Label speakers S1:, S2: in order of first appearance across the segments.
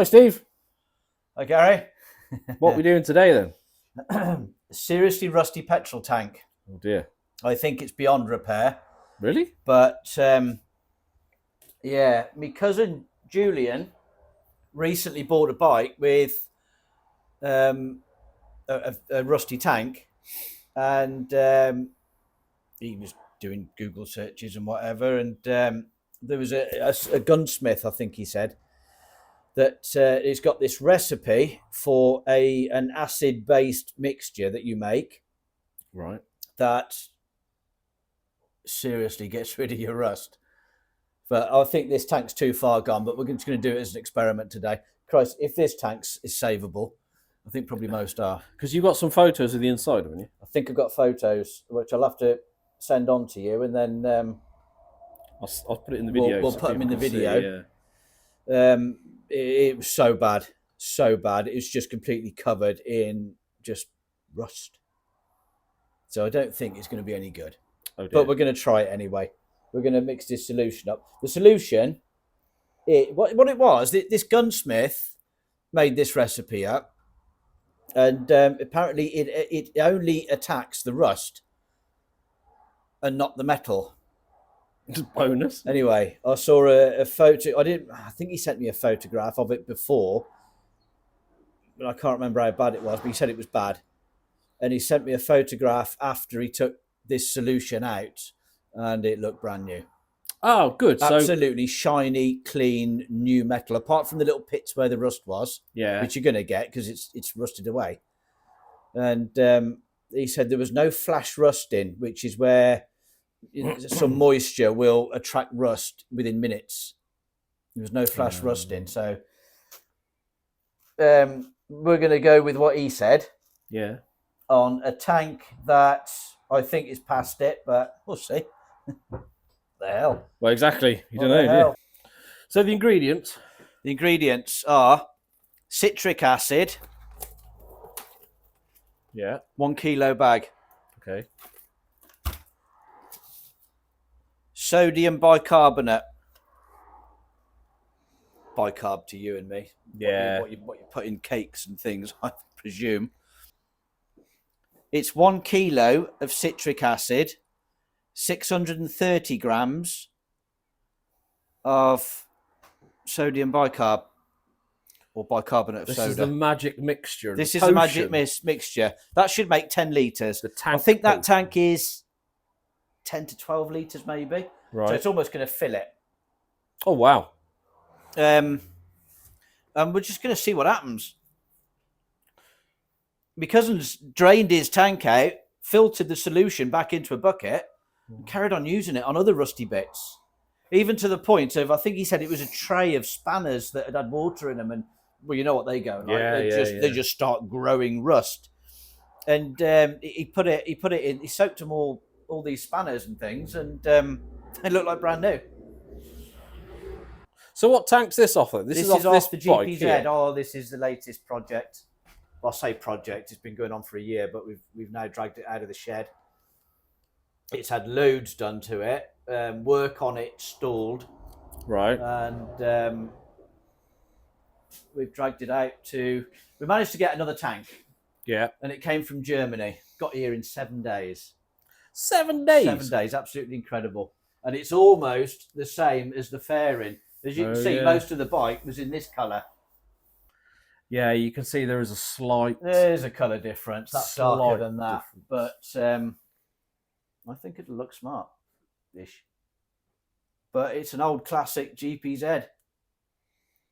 S1: Hi, Steve.
S2: Hi, Gary.
S1: What are we doing today then?
S2: Seriously rusty petrol tank.
S1: Oh dear.
S2: I think it's beyond repair.
S1: Really?
S2: But yeah, my cousin Julian recently bought a bike with a rusty tank, and he was doing Google searches and whatever, and there was a gunsmith, I think he said, that it's got this recipe for an acid-based mixture that you make,
S1: Right.
S2: that seriously gets rid of your rust. But I think this tank's too far gone, but we're just going to do it as an experiment today. Christ, if this tank is savable, I think probably most are.
S1: Because you've got some photos of the inside, haven't you?
S2: I think I've got photos, which I'll have to send on to you, and then
S1: I'll put it in the video.
S2: We'll
S1: so
S2: put them in the
S1: people can
S2: video.
S1: see, yeah.
S2: It was so bad. It was just completely covered in just rust. So I don't think it's going to be any good.
S1: Oh, dear.
S2: But we're going to try it anyway. We're going to mix this solution up. The solution, what it was, this gunsmith made this recipe up, and apparently it only attacks the rust and not the metal.
S1: Just bonus.
S2: Anyway, I saw a photo. I think he sent me a photograph of it before, but I can't remember how bad it was. But he said it was bad, and he sent me a photograph after he took this solution out, and it looked brand new.
S1: Oh, good.
S2: Absolutely shiny, clean, new metal. Apart from the little pits where the rust was,
S1: Yeah.
S2: which you're going to get because it's rusted away. And he said there was no flash rusting, which is where some moisture will attract rust within minutes. There was no flash rusting, so we're going to go with what he said.
S1: Yeah.
S2: On a tank that I think is past it, but we'll see. The hell.
S1: Well, exactly. You
S2: What
S1: don't
S2: the
S1: know, do
S2: hell?
S1: you? So the ingredients.
S2: The ingredients are citric acid,
S1: Yeah.
S2: 1 kilo bag,
S1: Okay.
S2: sodium bicarbonate, bicarb to you and me.
S1: Yeah.
S2: What you put in cakes and things, I presume. It's 1 kilo of citric acid, 630 grams of sodium bicarb, or bicarbonate of
S1: This
S2: soda.
S1: is the magic mixture.
S2: This is a magic mixture. That should make 10 litres.
S1: The tank.
S2: I think that
S1: potion.
S2: tank is 10 to 12 litres maybe.
S1: Right.
S2: So it's almost going to fill it.
S1: Oh, wow.
S2: And we're just going to see what happens. My cousin's drained his tank out, filtered the solution back into a bucket, and carried on using it on other rusty bits. Even to the point of, I think he said it was a tray of spanners that had water in them, and well, you know what they go like. They just start growing rust. And he put it in. He soaked them all these spanners and things, and they look like brand new.
S1: So what tank's this off of? This is off
S2: the
S1: this bike
S2: GPZ.
S1: here.
S2: Oh, this is the latest project. Well, I say project. It's been going on for a year, but we've now dragged it out of the shed. It's had loads done to it. Work on it stalled.
S1: Right.
S2: And we've dragged it out to... We managed to get another tank.
S1: Yeah.
S2: And it came from Germany. Got here in 7 days.
S1: 7 days?
S2: 7 days. Absolutely incredible. And it's almost the same as the fairing. As you can see, most of the bike was in this colour.
S1: Yeah, you can see there is a slight...
S2: There's a colour difference. That's darker than that.
S1: Difference.
S2: But I think it'll look smart-ish. But it's an old classic GPZ.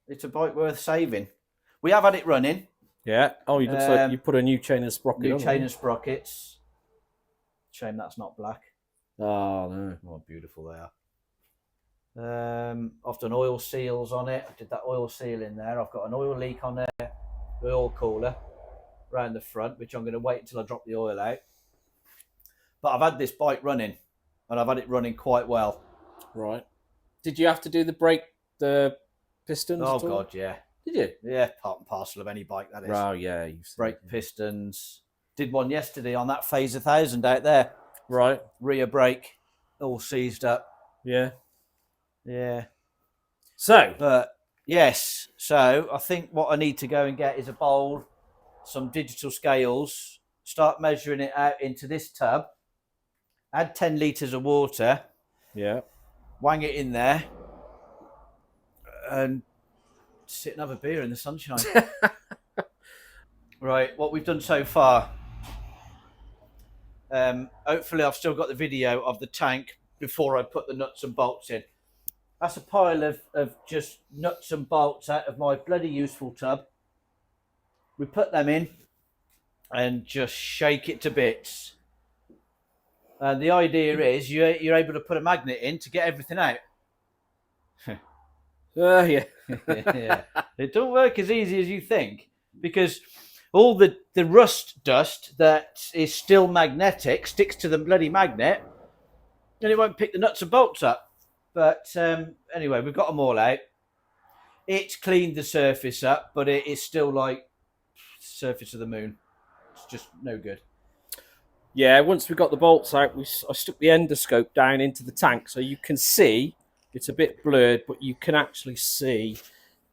S2: It's a bike worth saving. We have had it running.
S1: Yeah. Oh, it looks like you put a new chain and sprocket on.
S2: New chain and sprockets. Shame that's not black.
S1: Oh, no.
S2: Oh, beautiful they are. I've done oil seals on it. I did that oil seal in there. I've got an oil leak on there, the oil cooler around the front, which I'm going to wait until I drop the oil out. But I've had this bike running, and I've had it running quite well.
S1: Right. Did you have to do the pistons?
S2: Oh,
S1: at all?
S2: God, yeah.
S1: Did you?
S2: Yeah, part and parcel of any bike, that is.
S1: Oh, yeah.
S2: Brake pistons. Did one yesterday on that Phase 1000 out there.
S1: Right.
S2: Rear brake, all seized up.
S1: Yeah.
S2: Yeah.
S1: So,
S2: But Yes. So I think what I need to go and get is a bowl, some digital scales, start measuring it out into this tub, add 10 litres of water,
S1: Yeah.
S2: wang it in there, and sit and have a beer in the sunshine. Right, what we've done so far. Hopefully I've still got the video of the tank before I put the nuts and bolts in. That's a pile of just nuts and bolts out of my bloody useful tub. We put them in and just shake it to bits. And the idea is you're able to put a magnet in to get everything out.
S1: Yeah.
S2: Yeah. It don't work as easy as you think, because all the rust dust that is still magnetic sticks to the bloody magnet and it won't pick the nuts and bolts up. But anyway, we've got them all out. It's cleaned the surface up, but it is still like surface of the moon. It's just no good.
S1: Yeah, once we got the bolts out, I stuck the endoscope down into the tank so you can see. It's a bit blurred, but you can actually see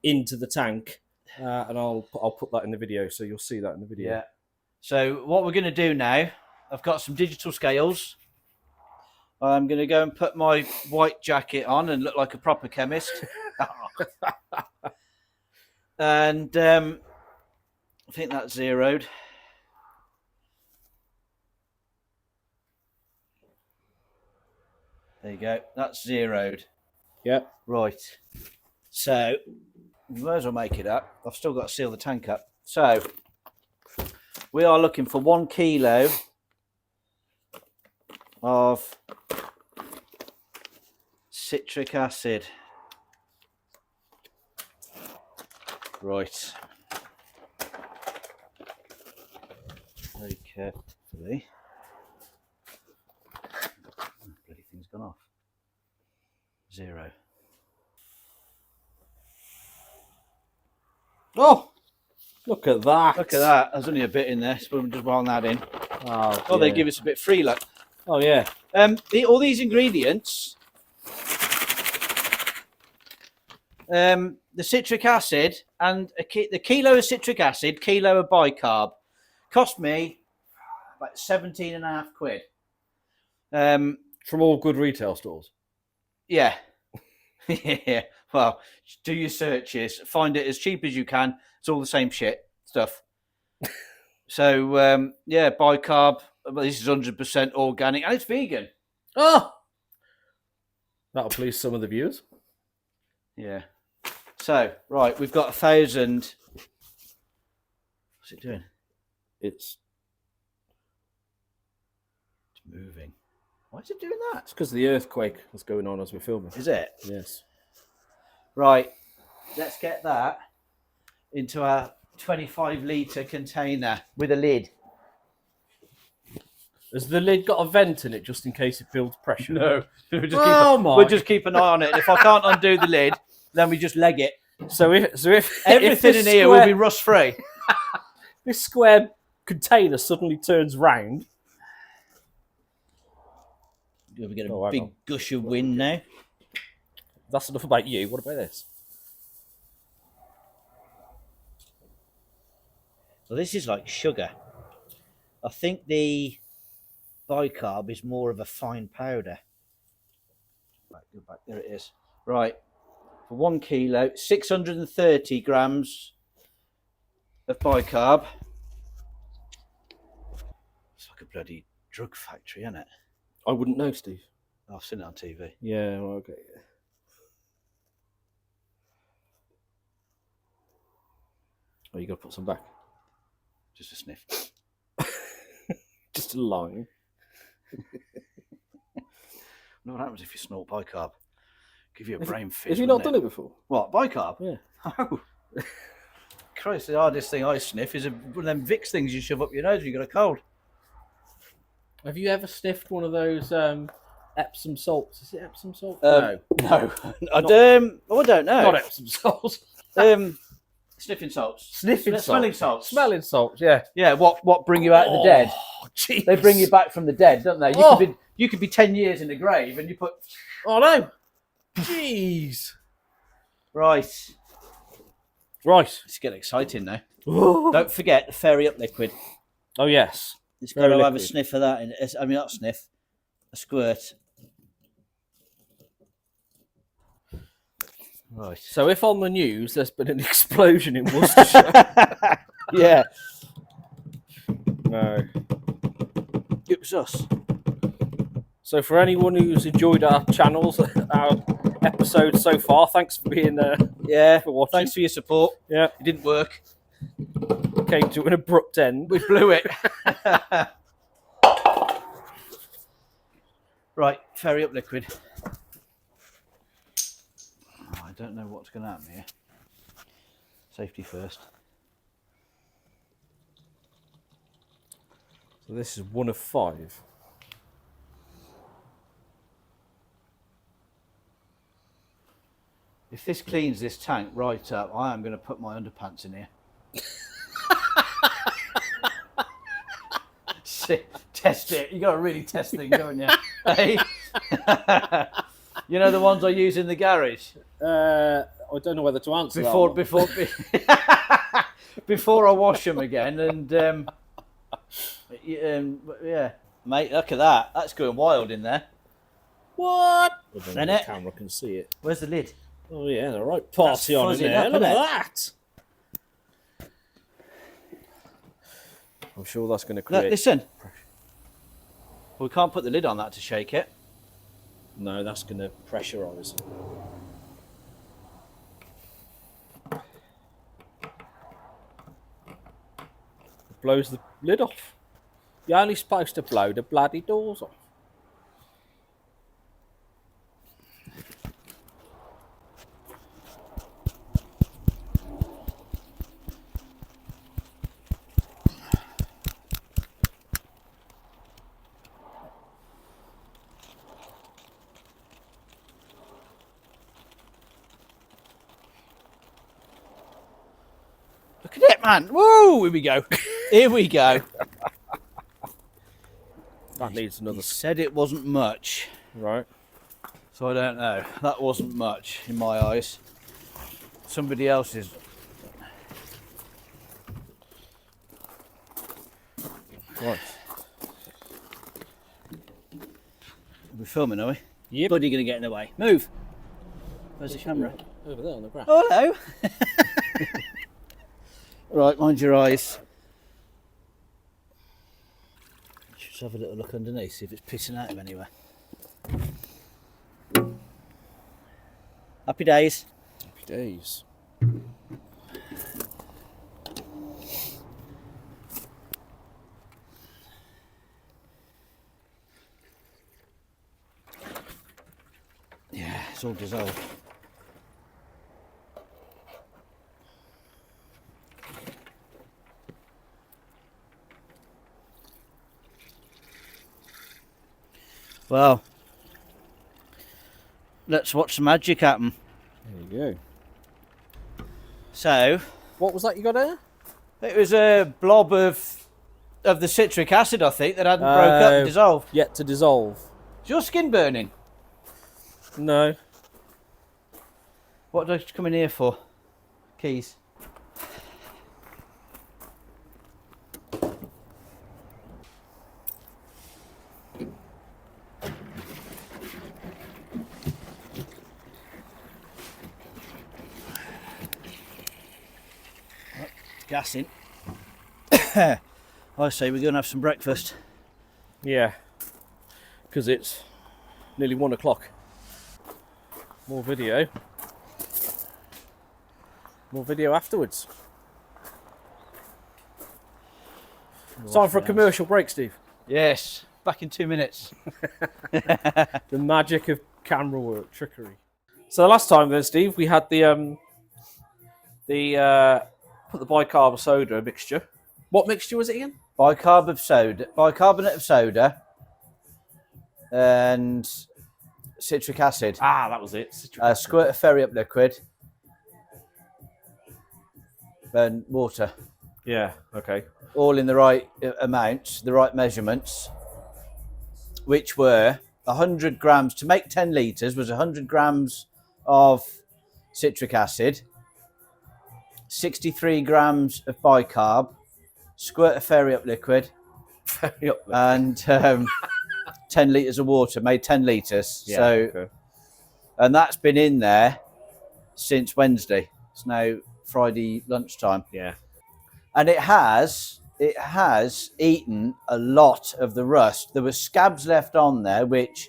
S1: into the tank. And I'll put that in the video, so you'll see that in the video.
S2: Yeah. So what we're going to do now, I've got some digital scales. I'm going to go and put my white jacket on and look like a proper chemist. And I think that's zeroed. There you go. That's zeroed.
S1: Yep.
S2: Right. So we might as well make it up. I've still got to seal the tank up. So we are looking for 1 kilo of citric acid. Right. Very carefully. Bloody thing's gone off. 0.
S1: Oh, look at that.
S2: Look at that. There's only a bit in there, so we'll just roll that in.
S1: Oh,
S2: Oh, they give us a bit free, look.
S1: Oh, yeah.
S2: All these ingredients, the citric acid and the kilo of citric acid, kilo of bicarb, cost me about 17.5 quid.
S1: From all good retail stores.
S2: Yeah. Yeah. Well, do your searches, find it as cheap as you can. It's all the same shit stuff. So, yeah, bicarb. This is 100% organic and it's vegan.
S1: Oh, that'll please some of the viewers.
S2: Yeah. So, right, we've got 1,000. What's it doing?
S1: It's
S2: moving. Why is it doing that?
S1: It's because of the earthquake that's going on as we're filming.
S2: Is it?
S1: Yes.
S2: Right. Let's get that into our 25-litre container with a lid.
S1: Has the lid got a vent in it just in case it builds pressure?
S2: No.
S1: We'll
S2: just keep an eye on it. And if I can't undo the lid, then we just leg it.
S1: So if
S2: Everything
S1: if
S2: in here will be rust-free.
S1: This square container suddenly turns round.
S2: We get a big gush of wind now.
S1: That's enough about you. What about this?
S2: So this is like sugar. I think the bicarb is more of a fine powder. Right, go back. There it is. Right. For 1 kilo, 630 grams of bicarb. It's like a bloody drug factory, isn't it?
S1: I wouldn't know, Steve.
S2: I've seen it on TV.
S1: Yeah, well, okay. Oh, you got to put some back.
S2: Just a sniff.
S1: Just a line.
S2: Know what happens if you snort bicarb? Give you a brain fizz.
S1: Have you not done it before?
S2: What, bicarb?
S1: Yeah.
S2: Oh. Christ, the hardest thing I sniff is one of them Vicks things you shove up your nose when you got a cold.
S1: Have you ever sniffed one of those Epsom salts? Is it Epsom salt?
S2: No. I don't know.
S1: Not Epsom salts.
S2: Sniffing salts.
S1: Smelling
S2: salts.
S1: Smelling salts, yeah.
S2: Yeah, what bring you out of the dead?
S1: Jeez.
S2: They bring you back from the dead, don't they? You could be 10 years in the grave and you put...
S1: Oh, no. Jeez.
S2: Right.
S1: Right.
S2: It's getting exciting now.
S1: Oh
S2: Don't forget the Fairy Up liquid.
S1: yes.
S2: It's
S1: Fairy
S2: got to have a
S1: liquid.
S2: sniff of that. I mean, not sniff, a squirt. Right.
S1: So if on the news there's been an explosion in Worcestershire,
S2: Yeah,
S1: no.
S2: it was us.
S1: So for anyone who's enjoyed our channels, our episodes so far, thanks for being there.
S2: Yeah,
S1: For watching.
S2: thanks for your support.
S1: Yeah,
S2: It didn't work.
S1: came to an abrupt end.
S2: We blew it. Right, Fairy Up liquid. Oh, I don't know what's going to happen here. Safety first.
S1: So this is 1 of 5.
S2: If this cleans this tank right up, I am going to put my underpants in here. See, test it. You got to really test things, don't you? Hey? You know the ones I use in the garage
S1: I don't know whether to answer
S2: before
S1: that one.
S2: before I wash them again, and yeah, mate, look at that. That's going wild in there.
S1: What? I don't know
S2: Isn't
S1: if
S2: it?
S1: the camera can see it.
S2: Where's the lid?
S1: Oh yeah, all right. Party
S2: That's
S1: on in
S2: fuzzing
S1: there.
S2: up,
S1: Look at
S2: isn't it?
S1: that. I'm sure that's going to
S2: Look,
S1: create.
S2: listen. We can't put the lid on that to shake it.
S1: No, that's going to pressurise. It blows the lid off. You're only supposed to blow the bloody doors off.
S2: Look at it, man. Whoa, here we go. Here we go.
S1: That needs another.
S2: He said it wasn't much,
S1: Right.
S2: so I don't know. That wasn't much in my eyes. Somebody else's.
S1: Right.
S2: We're filming, are we?
S1: Yep.
S2: Buddy, going to get in the way. Move. Where's the camera?
S1: Over there on the ground.
S2: Oh, hello. Right, mind your eyes. Just have a little look underneath, see if it's pissing out of anywhere. Happy days.
S1: Happy days.
S2: Yeah, it's all dissolved. Well, let's watch the magic happen.
S1: There you go.
S2: So,
S1: What was that you got there?
S2: it was a blob of the citric acid, I think, that hadn't broke up and dissolved.
S1: Yet to dissolve.
S2: Is your skin burning?
S1: No.
S2: What did I come in here for? Keys. Gas in. I say we're going to have some breakfast.
S1: Yeah. Because it's nearly 1 o'clock. More video. More video afterwards. Time for a commercial break, Steve.
S2: Yes, back in 2 minutes.
S1: The magic of camera work, trickery. So last time then, Steve, we had the put the bicarb of soda mixture. What mixture was it again?
S2: Bicarbonate of soda, and citric acid.
S1: Ah, that was it.
S2: A squirt of Fairy Up liquid, and water.
S1: Yeah. Okay.
S2: All in the right amounts, the right measurements, which were 100 grams. To make 10 litres was 100 grams of citric acid, 63 grams of bicarb, squirt of fairy up liquid, and 10 litres of water, made 10 litres.
S1: Yeah,
S2: So,
S1: okay.
S2: and that's been in there since Wednesday. It's now Friday lunchtime.
S1: Yeah.
S2: And it has eaten a lot of the rust. There were scabs left on there, which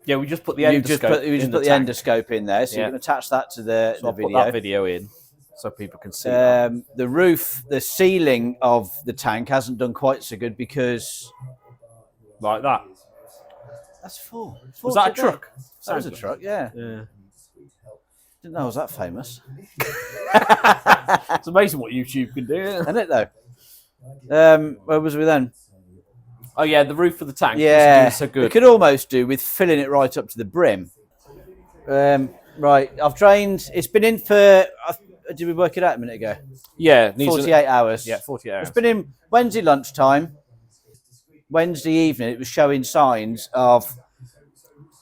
S1: Yeah, we just put the
S2: you
S1: endoscope
S2: just put the
S1: tank.
S2: endoscope in there, so
S1: Yeah.
S2: you can attach that to the
S1: So I'll
S2: video.
S1: put that video in so people can see that.
S2: The roof, the ceiling of the tank hasn't done quite so good because
S1: Like that.
S2: that's full.
S1: Was that a truck?
S2: That was a truck, yeah.
S1: Yeah.
S2: Didn't know I was that famous.
S1: It's amazing what YouTube can do.
S2: Isn't it though? Where was we then?
S1: Oh yeah, the roof of the tank.
S2: Yeah,
S1: Wasn't doing so good.
S2: it could almost do with filling it right up to the brim. Right, I've drained. It's been in for. Did we work it out a minute ago?
S1: Yeah,
S2: 48 hours.
S1: Yeah, 48 hours.
S2: It's been in Wednesday lunchtime. Wednesday evening, it was showing signs of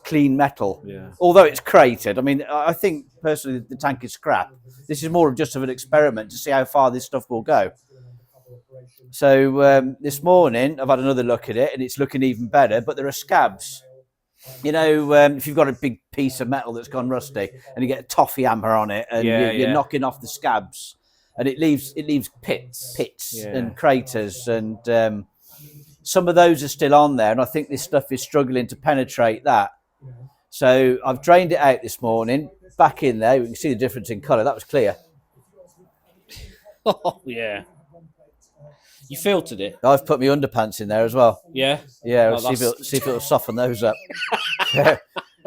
S2: clean metal.
S1: Yeah.
S2: Although it's cratered. I mean, I think personally the tank is scrap. This is more of just of an experiment to see how far this stuff will go. So this morning, I've had another look at it, and it's looking even better. But there are scabs. You know, if you've got a big piece of metal that's gone rusty, and you get a toffee hammer on it, and you're knocking off the scabs, and it leaves pits and craters, and some of those are still on there. And I think this stuff is struggling to penetrate that. So I've drained it out this morning, back in there. You can see the difference in colour. That was clear.
S1: Oh yeah. You filtered it.
S2: I've put my underpants in there as well.
S1: Yeah.
S2: Yeah, see if it'll soften those up. Yeah.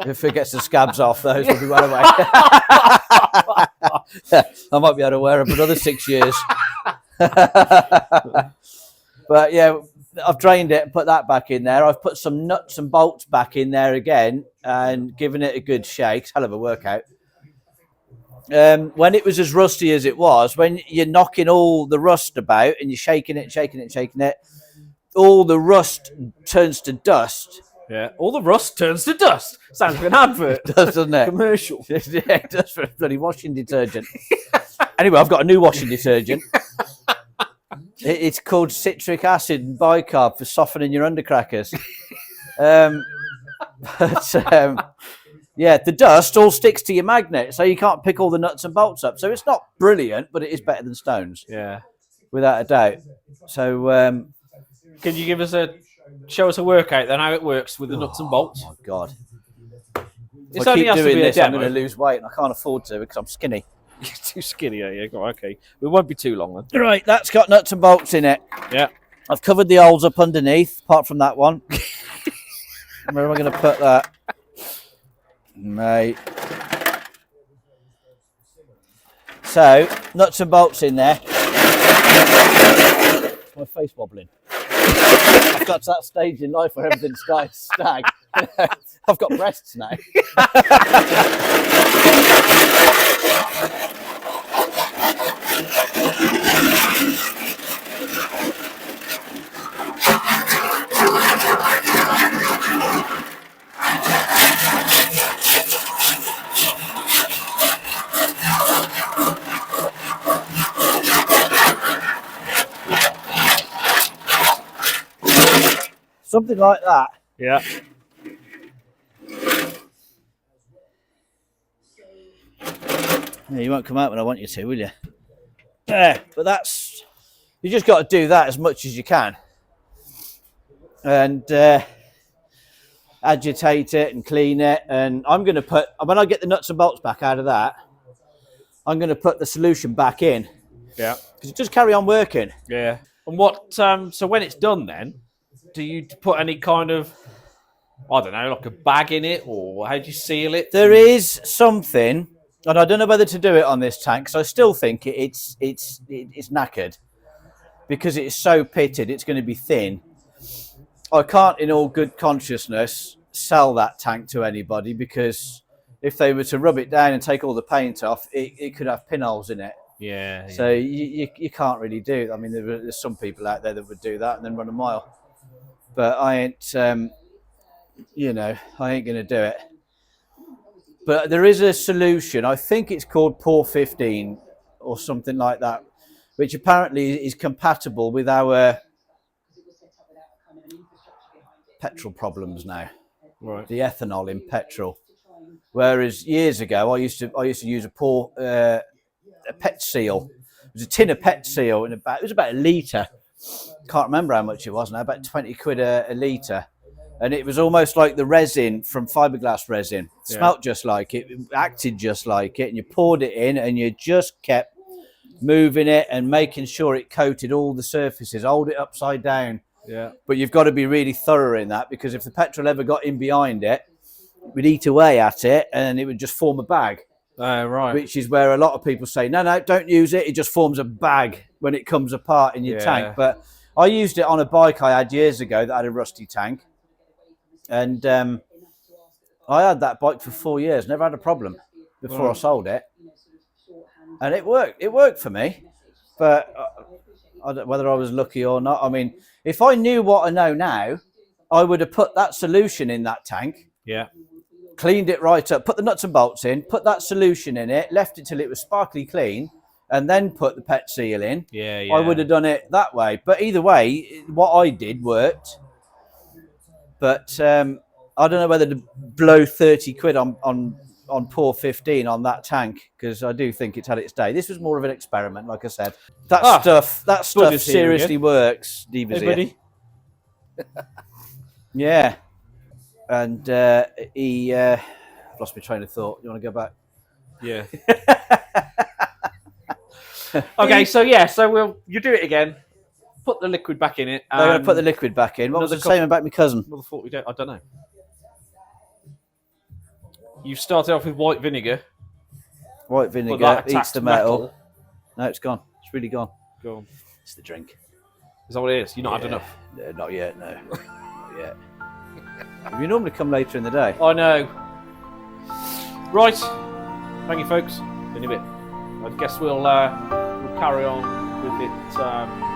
S2: If it gets the scabs off, those will be well away. I might be able to wear them for another 6 years. But yeah, I've drained it and put that back in there. I've put some nuts and bolts back in there again and given it a good shake. Hell of a workout. When it was as rusty as it was, when you're knocking all the rust about and you're shaking it, all the rust turns to dust.
S1: Yeah. All the rust turns to dust. Sounds like an advert.
S2: It does, doesn't it?
S1: Commercial.
S2: Yeah, it does for a bloody washing detergent. Anyway, I've got a new washing detergent. It's called citric acid and bicarb for softening your undercrackers. Yeah, the dust all sticks to your magnet, so you can't pick all the nuts and bolts up. So it's not brilliant, but it is better than stones.
S1: Yeah.
S2: Without a doubt. So,
S1: can you show us a workout then, how it works with the nuts and bolts?
S2: Oh, my God.
S1: It's
S2: If I
S1: only
S2: keep
S1: has to
S2: doing
S1: be a
S2: this, I'm
S1: demo.
S2: going to lose weight, and I can't afford to because I'm skinny.
S1: You're too skinny, are you? Okay. It won't be too long then.
S2: Right, that's got nuts and bolts in it.
S1: Yeah.
S2: I've covered the holes up underneath, apart from that one. Where am I going to put that? Mate. So, nuts and bolts in there. My face wobbling. I've got to that stage in life where everything's starting to stag. I've got breasts now. Something like that.
S1: Yeah.
S2: Yeah, you won't come out when I want you to, will you? Yeah, but that's... You just got to do that as much as you can. And agitate it and clean it. And I'm going to put... When I get the nuts and bolts back out of that, I'm going to put the solution back in.
S1: Yeah.
S2: Because it does carry on working.
S1: Yeah. And what... so when it's done then, do you put any kind of... I don't know, like a bag in it, or how do you seal it?
S2: There is something... And I don't know whether to do it on this tank, because I still think it's knackered. Because it's so pitted, it's going to be thin. I can't, in all good consciousness, sell that tank to anybody, because if they were to rub it down and take all the paint off, it could have pinholes in it.
S1: Yeah.
S2: So you can't really do it. I mean, there's some people out there that would do that and then run a mile. But I ain't, I ain't going to do it. But there is a solution. I think it's called Pour 15. or something like that, which apparently is compatible with our petrol problems now.
S1: Right.
S2: The ethanol in petrol. Whereas years ago, I used to use a pet seal. It was a tin of pet seal, and it was about a litre. Can't remember how much it was now, about 20 quid a litre. And it was almost like the resin from fiberglass resin. It smelt just like it, acted just like it, and you poured it in, and you just kept moving it and making sure it coated all the surfaces. Hold it upside down.
S1: Yeah.
S2: But you've got to be really thorough in that, because if the petrol ever got in behind it, it would eat away at it, and it would just form a bag.
S1: Right.
S2: Which is where a lot of people say, no, don't use it. It just forms a bag when it comes apart in your tank. But I used it on a bike I had years ago that had a rusty tank. And I had that bike for 4 years, never had a problem before I sold it. And it worked. It worked for me. But I don't know whether I was lucky or not. I mean, if I knew what I know now, I would have put that solution in that tank.
S1: Yeah.
S2: Cleaned it right up, put the nuts and bolts in, put that solution in it, left it till it was sparkly clean, and then put the pet seal in.
S1: Yeah.
S2: I would have done it that way. But either way, what I did worked. But I don't know whether to blow 30 quid on poor 15 on that tank, because I do think it's had its day. This was more of an experiment, like I said. That stuff seriously works, Divas.
S1: Hey, buddy.
S2: Yeah. And he lost my train of thought. You want to go back?
S1: Yeah. Okay, so you do it again. Put the liquid back in it.
S2: I'm going to put the liquid back in. What was the same about my cousin?
S1: Another 40 days. I don't know. You started off with white vinegar.
S2: White vinegar eats the metal. No, it's gone. It's really gone.
S1: Go on.
S2: It's the drink.
S1: Is that what it is? You've not had enough?
S2: No, not yet, no. Not yet. You normally come later in the day.
S1: I know. Right. Thank you, folks. In a bit. I guess we'll carry on with it